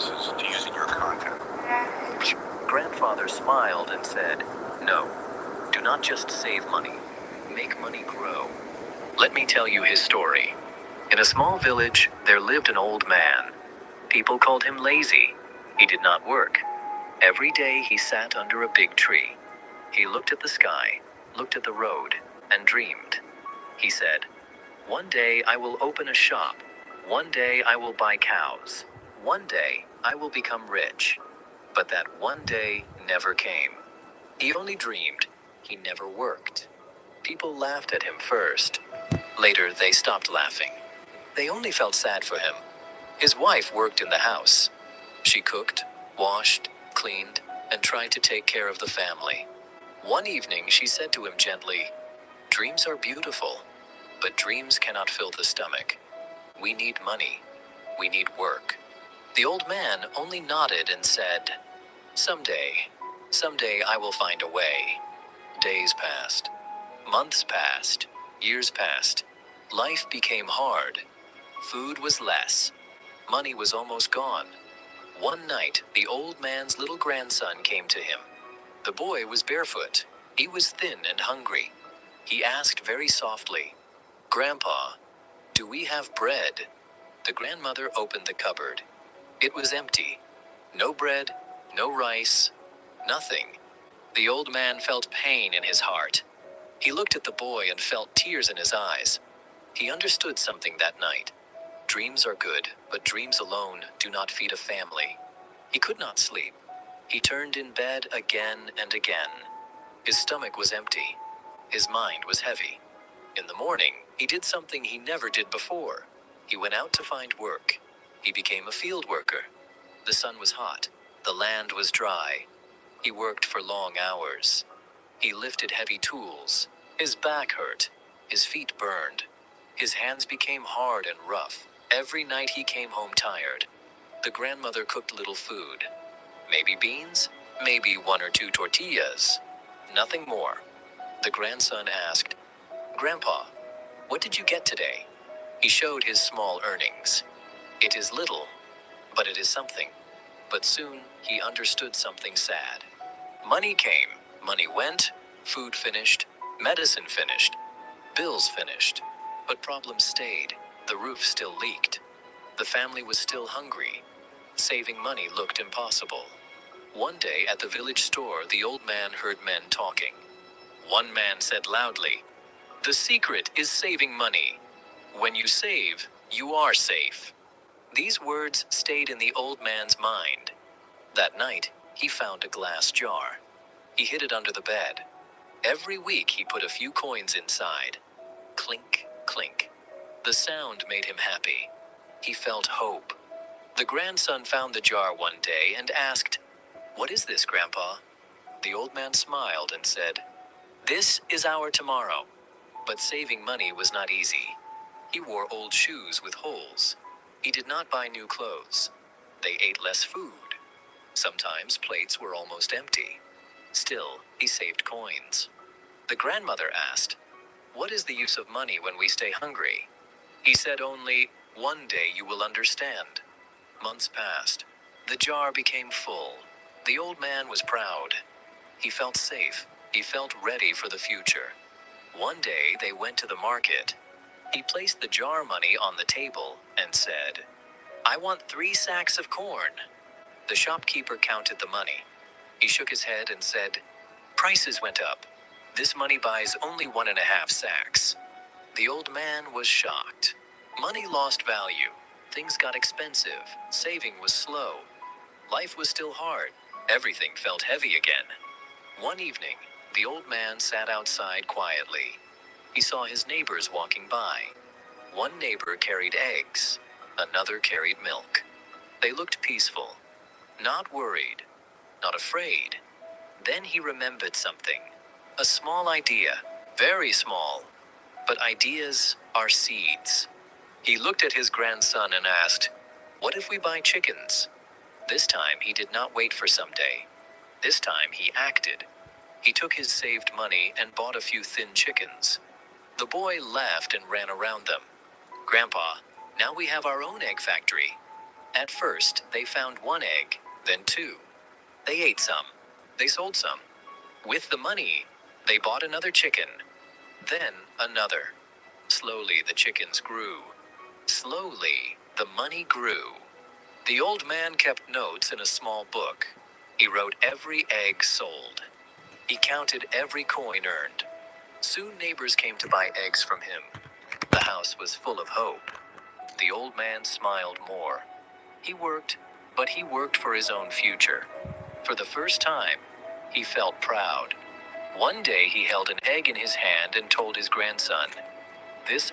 consequences to using your content. Grandfather smiled and said, "No, do not just save money. Make money grow." Let me tell you his story. In a small village, there lived an old man. People called him lazy. He did not work. Every day he sat under a big tree. He looked at the sky, looked at the road, and dreamed. He said, "One day I will open a shop. One day I will buy cows. One day I will become rich." But that one day never came. He only dreamed. He never worked. People laughed at him first. Later, they stopped laughing. They only felt sad for him. His wife worked in the house. She cooked, washed, cleaned, and tried to take care of the family. One evening, she said to him gently, "Dreams are beautiful, but dreams cannot fill the stomach. We need money. We need work." The old man only nodded and said, "Someday, someday I will find a way." Days passed. Months passed. Years passed. Life became hard. Food was less. Money was almost gone. One night, the old man's little grandson came to him. The boy was barefoot. He was thin and hungry. He asked very softly, "Grandpa, do we have bread?" The grandmother opened the cupboard. It was empty. No bread, no rice, nothing. The old man felt pain in his heart. He looked at the boy and felt tears in his eyes. He understood something that night. Dreams are good, but dreams alone do not feed a family. He could not sleep. He turned in bed again and again. His stomach was empty. His mind was heavy. In the morning, he did something he never did before. He went out to find work. He became a field worker. The sun was hot. The land was dry. He worked for long hours. He lifted heavy tools. His back hurt. His feet burned. His hands became hard and rough. Every night he came home tired. The grandmother cooked little food. Maybe beans, maybe one or two tortillas. Nothing more. The grandson asked, "Grandpa, what did you get today?" He showed his small earnings. It is little, but it is something. But soon he understood something sad. Money came, money went, food finished, medicine finished, bills finished. But problems stayed. The roof still leaked. The family was still hungry. Saving money looked impossible. One day at the village store, the old man heard men talking. One man said loudly, "The secret is saving money. When you save, you are safe." These words stayed in the old man's mind. That night, he found a glass jar. He hid it under the bed. Every week, he put a few coins inside. Clink, clink. The sound made him happy. He felt hope. The grandson found the jar one day and asked, "What is this, Grandpa?" The old man smiled and said, "This is our tomorrow." But saving money was not easy. He wore old shoes with holes. He did not buy new clothes. They ate less food. Sometimes plates were almost empty. Still, he saved coins. The grandmother asked, "What is the use of money when we stay hungry?" He said only, "One day you will understand." Months passed. The jar became full. The old man was proud. He felt safe. He felt ready for the future. One day they went to the market. He placed the jar money on the table and said, "I want 3 sacks of corn." The shopkeeper counted the money. He shook his head and said, "Prices went up. This money buys only 1.5 sacks." The old man was shocked. Money lost value. Things got expensive. Saving was slow. Life was still hard. Everything felt heavy again. One evening, the old man sat outside quietly. He saw his neighbors walking by. One neighbor carried eggs. Another carried milk. They looked peaceful. Not worried. Not afraid. Then he remembered something. A small idea. Very small. But ideas are seeds. He looked at his grandson and asked, "What if we buy chickens?" This time he did not wait for someday. This time he acted. He took his saved money and bought a few thin chickens. The boy laughed and ran around them. "Grandpa, now we have our own egg factory." At first, they found one egg, then two. They ate some. They sold some. With the money, they bought another chicken, then another. Slowly, the chickens grew. Slowly, the money grew. The old man kept notes in a small book. He wrote every egg sold. He counted every coin earned. Soon neighbors came to buy eggs from him. The house was full of hope. The old man smiled more. He worked, but he worked for his own future. For the first time, he felt proud. One day he held an egg in his hand and told his grandson, "This